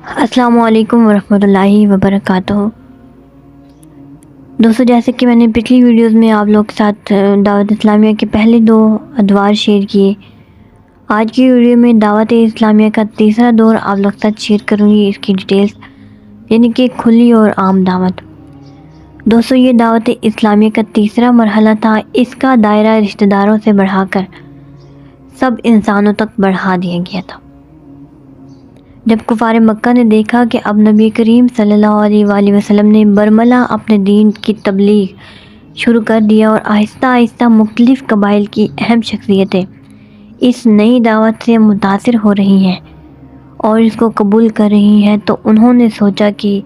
السلام علیکم ورحمۃ اللہ وبرکاتہ۔ دوستو، جیسے کہ میں نے پچھلی ویڈیوز میں آپ لوگ کے ساتھ دعوت اسلامیہ کے پہلے 2 ادوار شیئر کیے، آج کی ویڈیو میں دعوت اسلامیہ کا تیسرا دور آپ لوگ کے ساتھ شیئر کروں گی، اس کی ڈیٹیلز، یعنی کہ کھلی اور عام دعوت۔ دوستو، یہ دعوت اسلامیہ کا تیسرا مرحلہ تھا۔ اس کا دائرہ رشتہ داروں سے بڑھا کر سب انسانوں تک بڑھا دیا گیا تھا۔ جب کفار مکہ نے دیکھا کہ اب نبی کریم صلی اللہ علیہ وآلہ وسلم نے برملا اپنے دین کی تبلیغ شروع کر دیا اور آہستہ آہستہ مختلف قبائل کی اہم شخصیتیں اس نئی دعوت سے متاثر ہو رہی ہیں اور اس کو قبول کر رہی ہیں، تو انہوں نے سوچا کہ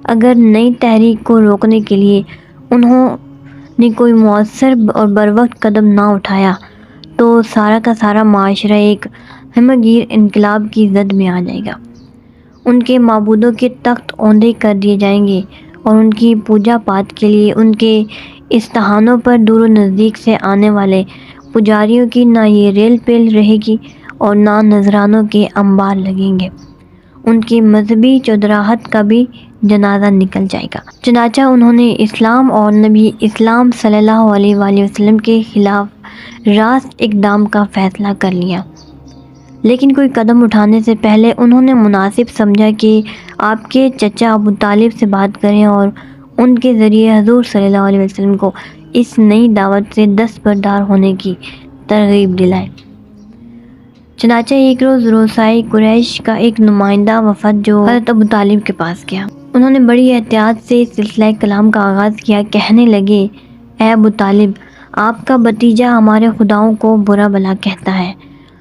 اگر نئی تحریک کو روکنے کے لیے انہوں نے کوئی مؤثر اور بروقت قدم نہ اٹھایا تو سارا کا سارا معاشرہ ایک ہمگیر انقلاب کی زد میں آ جائے گا۔ ان کے معبودوں کے تخت اوندھے کر دیے جائیں گے اور ان کی پوجا پاٹ کے لیے ان کے استحانوں پر دور و نزدیک سے آنے والے پجاریوں کی نہ یہ ریل پیل رہے گی اور نہ نذرانوں کے انبار لگیں گے۔ ان کی مذہبی چودراہٹ کا بھی جنازہ نکل جائے گا۔ چنانچہ انہوں نے اسلام اور نبی اسلام صلی اللہ علیہ وآلہ وسلم کے خلاف راست اقدام کا فیصلہ کر لیا، لیکن کوئی قدم اٹھانے سے پہلے انہوں نے مناسب سمجھا کہ آپ کے چچا ابو طالب سے بات کریں اور ان کے ذریعے حضور صلی اللہ علیہ وسلم کو اس نئی دعوت سے دستبردار ہونے کی ترغیب دلائیں۔ چنانچہ ایک روز روسائے قریش کا ایک نمائندہ وفد جو حضرت ابو طالب کے پاس گیا، انہوں نے بڑی احتیاط سے سلسلہ کلام کا آغاز کیا۔ کہنے لگے، اے ابو طالب، آپ کا بھتیجا ہمارے خداؤں کو برا بھلا کہتا ہے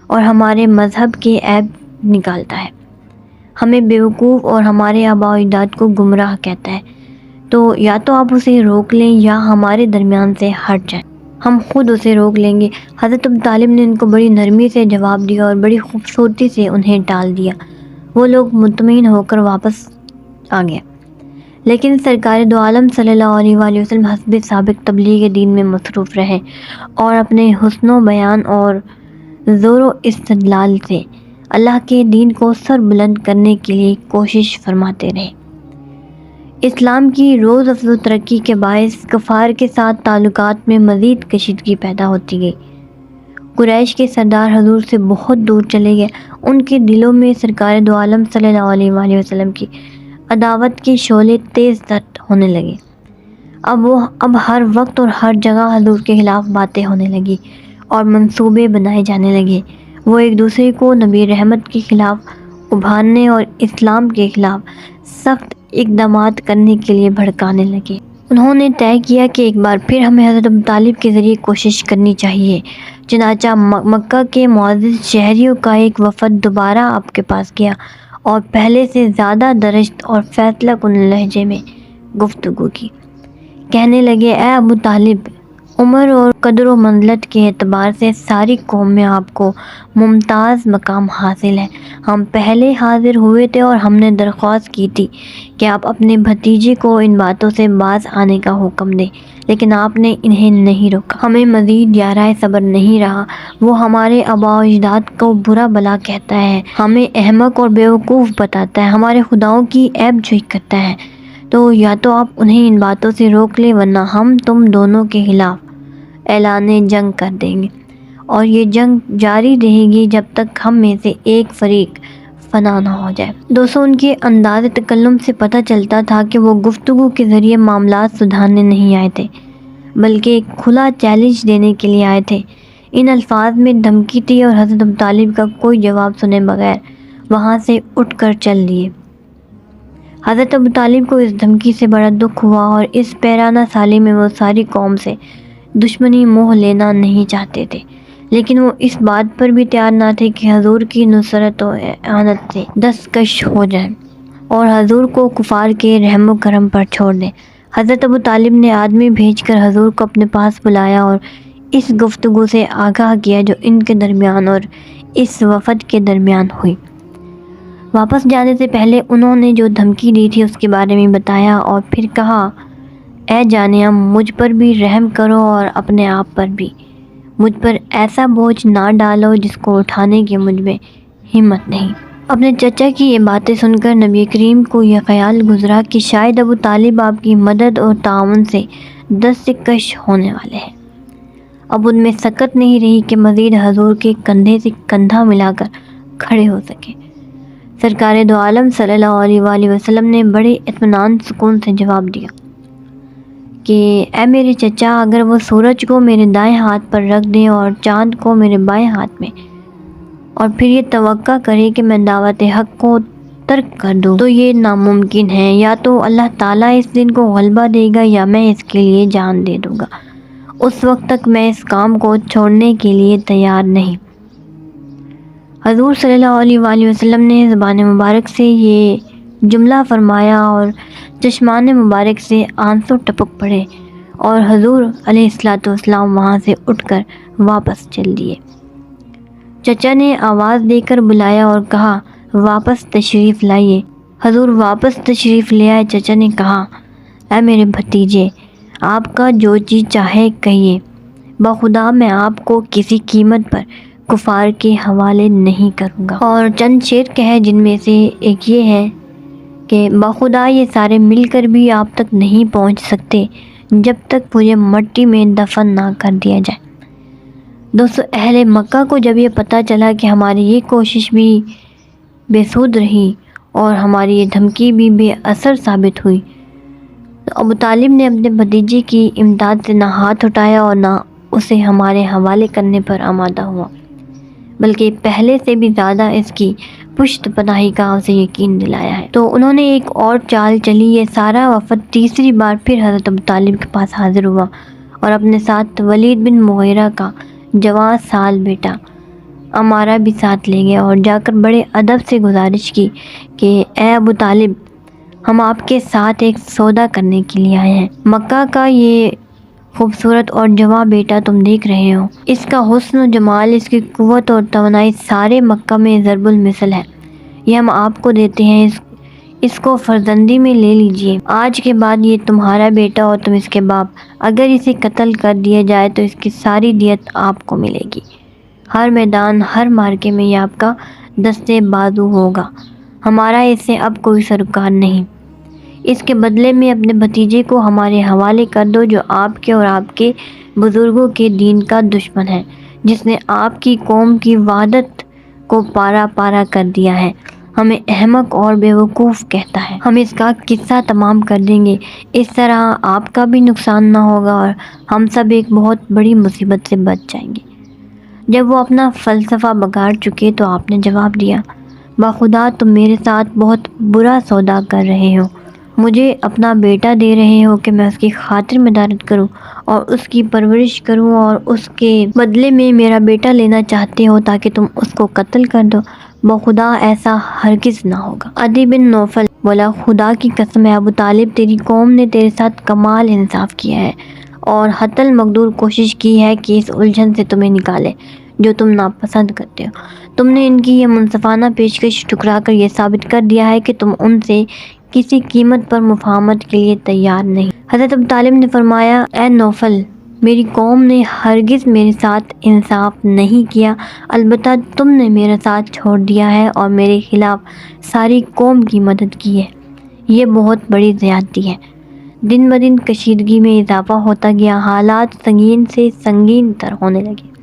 اور ہمارے مذہب کے عیب نکالتا ہے، ہمیں بیوقوف اور ہمارے آباء و اجداد کو گمراہ کہتا ہے، تو یا تو آپ اسے روک لیں یا ہمارے درمیان سے ہٹ جائیں، ہم خود اسے روک لیں گے۔ حضرت ابو طالب نے ان کو بڑی نرمی سے جواب دیا اور بڑی خوبصورتی سے انہیں ٹال دیا۔ وہ لوگ مطمئن ہو کر واپس آ گئے، لیکن سرکار دو عالم صلی اللہ علیہ وآلہ وسلم حسب سابق تبلیغ دین میں مصروف رہے اور اپنے حسن و بیان اور زور و استدلال سے اللہ کے دین کو سر بلند کرنے کے لیے کوشش فرماتے رہے۔ اسلام کی روز افزوں ترقی کے باعث کفار کے ساتھ تعلقات میں مزید کشیدگی پیدا ہوتی گئی۔ قریش کے سردار حضور سے بہت دور چلے گئے۔ ان کے دلوں میں سرکار دو عالم صلی اللہ علیہ وآلہ وسلم کی عداوت کے شعلے تیز تر ہونے لگے۔ اب ہر وقت اور ہر جگہ حضور کے خلاف باتیں ہونے لگی اور منصوبے بنائے جانے لگے۔ وہ ایک دوسرے کو نبی رحمت کے خلاف ابھارنے اور اسلام کے خلاف سخت اقدامات کرنے کے لیے بھڑکانے لگے۔ انہوں نے طے کیا کہ ایک بار پھر ہمیں حضرت ابو طالب کے ذریعے کوشش کرنی چاہیے۔ چنانچہ مکہ کے معزز شہریوں کا ایک وفد دوبارہ آپ کے پاس گیا اور پہلے سے زیادہ درجت اور فیصلہ کن لہجے میں گفتگو کی۔ کہنے لگے، اے ابو طالب، عمر اور قدر و منزلت کے اعتبار سے ساری قوم میں آپ کو ممتاز مقام حاصل ہے۔ ہم پہلے حاضر ہوئے تھے اور ہم نے درخواست کی تھی کہ آپ اپنے بھتیجے کو ان باتوں سے باز آنے کا حکم دیں، لیکن آپ نے انہیں نہیں روکا۔ ہمیں مزید یارہ صبر نہیں رہا۔ وہ ہمارے آباء و اجداد کو برا بھلا کہتا ہے، ہمیں احمق اور بیوقوف بتاتا ہے، ہمارے خداؤں کی عیب جوئی کرتا ہے، تو یا تو آپ انہیں ان باتوں سے روک لیں ورنہ ہم تم دونوں کے خلاف اعلان جنگ کر دیں گے، اور یہ جنگ جاری رہے گی جب تک ہم میں سے ایک فریق فنا نہ ہو جائے۔ دوستو، ان کے انداز تکلم سے پتہ چلتا تھا کہ وہ گفتگو کے ذریعے معاملات سدھارنے نہیں آئے تھے، بلکہ ایک کھلا چیلنج دینے کے لیے آئے تھے۔ ان الفاظ میں دھمکی تھی اور حضرت ابو طالب کا کوئی جواب سنے بغیر وہاں سے اٹھ کر چل دیے۔ حضرت ابو طالب کو اس دھمکی سے بڑا دکھ ہوا اور اس پیرانہ سالی میں وہ ساری قوم سے دشمنی موہ لینا نہیں چاہتے تھے، لیکن وہ اس بات پر بھی تیار نہ تھے کہ حضور کی نصرت و اعانت سے دستکش ہو جائیں اور حضور کو کفار کے رحم و کرم پر چھوڑ دیں۔ حضرت ابو طالب نے آدمی بھیج کر حضور کو اپنے پاس بلایا اور اس گفتگو سے آگاہ کیا جو ان کے درمیان اور اس وفد کے درمیان ہوئی۔ واپس جانے سے پہلے انہوں نے جو دھمکی دی تھی اس کے بارے میں بتایا اور پھر کہا، اے جانیہ، مجھ پر بھی رحم کرو اور اپنے آپ پر بھی۔ مجھ پر ایسا بوجھ نہ ڈالو جس کو اٹھانے کی مجھ میں ہمت نہیں۔ اپنے چچا کی یہ باتیں سن کر نبی کریم کو یہ خیال گزرا کہ شاید ابو طالب آپ کی مدد اور تعاون سے دست سے کش ہونے والے ہیں۔ اب ان میں سکت نہیں رہی کہ مزید حضور کے کندھے سے کندھا ملا کر کھڑے ہو سکے۔ سرکار دو عالم صلی اللہ علیہ وآلہ وسلم نے بڑے اطمینان سکون سے جواب دیا کہ اے میرے چچا، اگر وہ سورج کو میرے دائیں ہاتھ پر رکھ دیں اور چاند کو میرے بائیں ہاتھ میں، اور پھر یہ توقع کرے کہ میں دعوت حق کو ترک کر دوں، تو یہ ناممکن ہے۔ یا تو اللہ تعالیٰ اس دن کو غلبہ دے گا یا میں اس کے لیے جان دے دوں گا۔ اس وقت تک میں اس کام کو چھوڑنے کے لیے تیار نہیں۔ حضور صلی اللہ علیہ وآلہ وسلم نے زبان مبارک سے یہ جملہ فرمایا اور چشمان مبارک سے آنسو ٹپک پڑے، اور حضور علیہ السلام وہاں سے اٹھ کر واپس چل دیے۔ چچا نے آواز دے کر بلایا اور کہا، واپس تشریف لائیے۔ حضور واپس تشریف لے آئے۔ چچا نے کہا، اے میرے بھتیجے، آپ کا جو جی چاہے کہیے، بخدا میں آپ کو کسی قیمت پر کفار کے حوالے نہیں کروں گا۔ اور چند شعر کہے، جن میں سے ایک یہ ہے کہ بخدا یہ سارے مل کر بھی آپ تک نہیں پہنچ سکتے جب تک مجھے مٹی میں دفن نہ کر دیا جائے۔ دوستو، اہل مکہ کو جب یہ پتہ چلا کہ ہماری یہ کوشش بھی بے سود رہی اور ہماری یہ دھمکی بھی بے اثر ثابت ہوئی، تو ابو طالب نے اپنے بھتیجے کی امداد سے نہ ہاتھ اٹھایا اور نہ اسے ہمارے حوالے کرنے پر آمادہ ہوا، بلکہ پہلے سے بھی زیادہ اس کی پشت پناہی کا اسے یقین دلایا ہے۔ تو انہوں نے ایک اور چال چلی۔ یہ سارا وفد تیسری بار پھر حضرت ابو طالب کے پاس حاضر ہوا اور اپنے ساتھ ولید بن مغیرہ کا جوان سال بیٹا امارہ بھی ساتھ لے گئے، اور جا کر بڑے ادب سے گزارش کی کہ اے ابو طالب، ہم آپ کے ساتھ ایک سودا کرنے کے لیے آئے ہیں۔ مکہ کا یہ خوبصورت اور جوان بیٹا تم دیکھ رہے ہو، اس کا حسن و جمال، اس کی قوت اور توانائی سارے مکہ میں ضرب المثل ہے۔ یہ ہم آپ کو دیتے ہیں، اس کو فرزندی میں لے لیجئے۔ آج کے بعد یہ تمہارا بیٹا اور تم اس کے باپ، اگر اسے قتل کر دیا جائے تو اس کی ساری دیت آپ کو ملے گی۔ ہر میدان، ہر مارکے میں یہ آپ کا دستے بازو ہوگا، ہمارا اس سے اب کوئی سروکار نہیں۔ اس کے بدلے میں اپنے بھتیجے کو ہمارے حوالے کر دو، جو آپ کے اور آپ کے بزرگوں کے دین کا دشمن ہے، جس نے آپ کی قوم کی وحدت کو پارا پارا کر دیا ہے، ہمیں احمق اور بیوقوف کہتا ہے۔ ہم اس کا قصہ تمام کر دیں گے، اس طرح آپ کا بھی نقصان نہ ہوگا اور ہم سب ایک بہت بڑی مصیبت سے بچ جائیں گے۔ جب وہ اپنا فلسفہ بگاڑ چکے تو آپ نے جواب دیا، بخدا تم میرے ساتھ بہت برا سودا کر رہے ہو۔ مجھے اپنا بیٹا دے رہے ہو کہ میں اس کی خاطر مدارت کروں اور اس کی پرورش کروں، اور اس کے بدلے میں میرا بیٹا لینا چاہتے ہو تاکہ تم اس کو قتل کر دو۔ بخدا ایسا ہرگز نہ ہوگا۔ عدی بن نوفل بولا، خدا کی قسم ہے ابو طالب، تیری قوم نے تیرے ساتھ کمال انصاف کیا ہے اور حتی المقدور کوشش کی ہے کہ اس الجھن سے تمہیں نکالے جو تم ناپسند کرتے ہو۔ تم نے ان کی یہ منصفانہ پیشکش ٹھکرا کر یہ ثابت کر دیا ہے کہ تم ان سے کسی قیمت پر مفاہمت کے لیے تیار نہیں۔ حضرت ابو طالب نے فرمایا، اے نوفل، میری قوم نے ہرگز میرے ساتھ انصاف نہیں کیا، البتہ تم نے میرا ساتھ چھوڑ دیا ہے اور میرے خلاف ساری قوم کی مدد کی ہے۔ یہ بہت بڑی زیادتی ہے۔ دن بدن کشیدگی میں اضافہ ہوتا گیا، حالات سنگین سے سنگین تر ہونے لگے،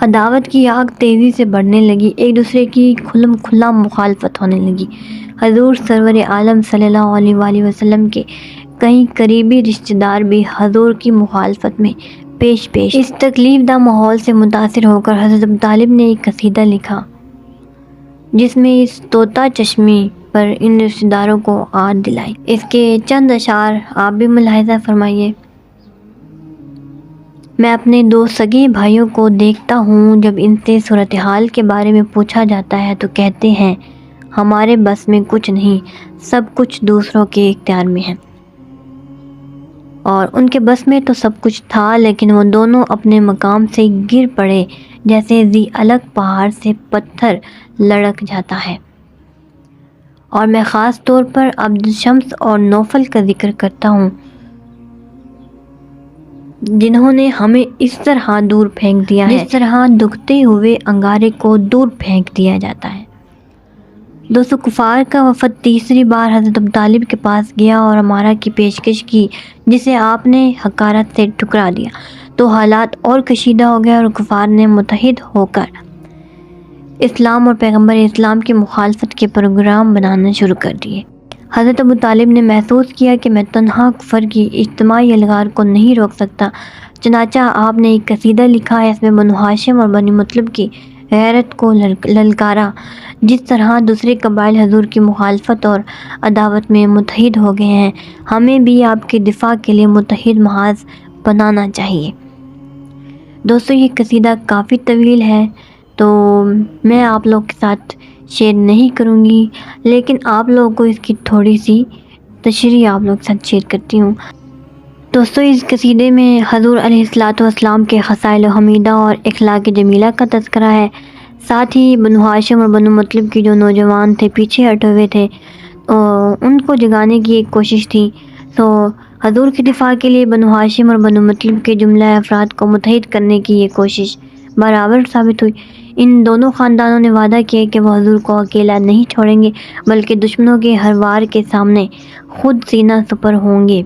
عداوت کی آگ تیزی سے بڑھنے لگی، ایک دوسرے کی کھلم کھلا مخالفت ہونے لگی۔ حضور سرور عالم صلی اللہ علیہ وآلہ وسلم کے کئی قریبی رشتہ دار بھی حضور کی مخالفت میں پیش پیش۔ اس تکلیف دہ ماحول سے متاثر ہو کر حضرت ابو طالب نے ایک قصیدہ لکھا جس میں اس طوطا چشمی پر ان رشتہ داروں کو یاد دلائی۔ اس کے چند اشعار آپ بھی ملاحظہ فرمائیے۔ میں اپنے دو سگے بھائیوں کو دیکھتا ہوں، جب ان سے صورتحال کے بارے میں پوچھا جاتا ہے تو کہتے ہیں ہمارے بس میں کچھ نہیں، سب کچھ دوسروں کے اختیار میں ہے۔ اور ان کے بس میں تو سب کچھ تھا، لیکن وہ دونوں اپنے مقام سے گر پڑے جیسے ذی الگ پہاڑ سے پتھر لڑھک جاتا ہے۔ اور میں خاص طور پر عبد شمس اور نوفل کا ذکر کرتا ہوں، جنہوں نے ہمیں اس طرح دور پھینک دیا ہے جس طرح دکھتے ہوئے انگارے کو دور پھینک دیا جاتا ہے۔ دوستو کفار کا وفد تیسری بار حضرت ابو طالب کے پاس گیا اور امارہ کی پیشکش کی جسے آپ نے حقارت سے ٹھکرا دیا تو حالات اور کشیدہ ہو گئے اور کفار نے متحد ہو کر اسلام اور پیغمبر اسلام کی مخالفت کے پروگرام بنانا شروع کر دیے۔ حضرت ابو طالب نے محسوس کیا کہ میں تنہا کفر کی اجتماعی الغار کو نہیں روک سکتا، چنانچہ آپ نے ایک قصیدہ لکھا ہے۔ اس میں بنو ہاشم اور بنو مطلب کی غیرت کو للکارا، جس طرح دوسرے قبائل حضور کی مخالفت اور عداوت میں متحد ہو گئے ہیں، ہمیں بھی آپ کے دفاع کے لیے متحد محاذ بنانا چاہیے۔ دوستو یہ قصیدہ کافی طویل ہے تو میں آپ لوگ کے ساتھ شیئر نہیں کروں گی، لیکن آپ لوگوں کو اس کی تھوڑی سی تشریح آپ لوگ کے ساتھ شیئر کرتی ہوں۔ دوستو اس قصیدے میں حضور علیہ السلام کے خصائل حمیدہ اور اخلاق جمیلہ کا تذکرہ ہے، ساتھ ہی بنو ہاشم اور بنو مطلب کی جو نوجوان تھے پیچھے ہٹے ہوئے تھے ان کو جگانے کی ایک کوشش تھی۔ تو حضور کے دفاع کے لیے بنو ہاشم اور بنو مطلب کے جملہ افراد کو متحد کرنے کی یہ کوشش برابر ثابت ہوئی۔ ان دونوں خاندانوں نے وعدہ کیا کہ وہ حضور کو اکیلا نہیں چھوڑیں گے بلکہ دشمنوں کے ہر وار کے سامنے خود سینہ سپر ہوں گے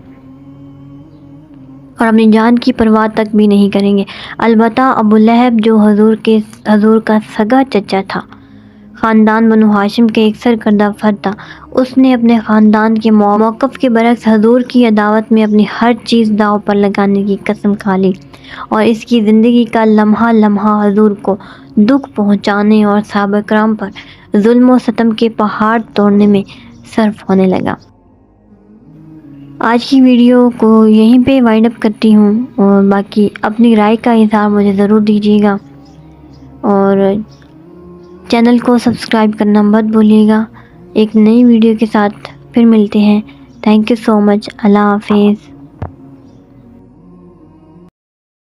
اور اپنی جان کی پرواہ تک بھی نہیں کریں گے۔ البتہ ابو لہب جو حضور کا سگا چچا تھا، خاندان بنو ہاشم کے ایک سرکردہ فرد تھا، اس نے اپنے خاندان کے موقف کے برعکس حضور کی عداوت میں اپنی ہر چیز داؤ پر لگانے کی قسم کھا لی اور اس کی زندگی کا لمحہ لمحہ حضور کو دکھ پہنچانے اور صحابہ کرام پر ظلم و ستم کے پہاڑ توڑنے میں صرف ہونے لگا۔ آج کی ویڈیو کو یہیں پہ وائنڈ اپ کرتی ہوں اور باقی اپنی رائے کا اظہار مجھے ضرور دیجیے گا اور چینل کو سبسکرائب کرنا مت بھولیے گا۔ ایک نئی ویڈیو کے ساتھ پھر ملتے ہیں۔ تھینک یو سو مچ۔ اللہ حافظ۔